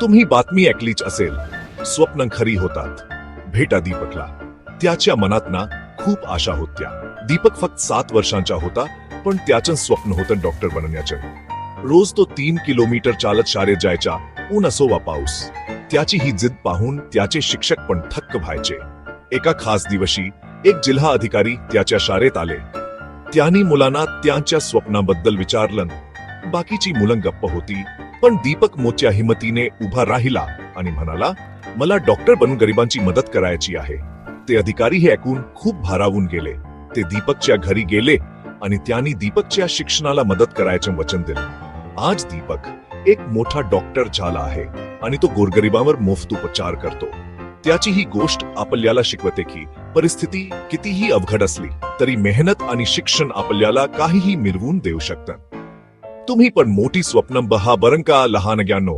तुम्ही बातमी ऐकलीच असेल, स्वप्न खरी होतात. भेटा दीपकला. त्याच्या मनात ना खूप आशा होत्या. दीपक फक्त 7 वर्षांचा होता, पण त्याचं स्वप्न होतं डॉक्टर बनण्याचं. रोज तो 3 किलोमीटर चालत शाळेत जायचा, ऊन असो वा पाऊस. त्याची ही जिद्द पाहून त्याचे शिक्षक पण थक्क व्हायचे. एका खास दिवशी एक जिल्हा अधिकारी त्याच्या शाळेत आले. त्यांनी मुलांना त्यांच्या स्वप्नाबद्दल विचारलं. बाकीची मुलं गप्प होती, पण दीपक मोठ्या हिमतीने उभा राहिला आणि म्हणाला, मला डॉक्टर बनून गरिबांची मदत करायची आहे. ते अधिकारी हे ऐकून खूप भारावून गेले. ते दीपकच्या घरी गेले आणि त्यांनी दीपकच्या शिक्षणाला मदत करायचं वचन दिलं. आज दीपक एक मोठा डॉक्टर झाला आहे आणि तो गोरगरिबांवर मोफत उपचार करतो. त्याची ही गोष्ट आपल्याला शिकवते की परिस्थिती कितीही अवघड असली तरी मेहनत आणि शिक्षण आपल्याला काहीही मिळवून देऊ शकतात. तुम्ही पण मोठी स्वप्न बहा बरं का लहान ज्ञानो.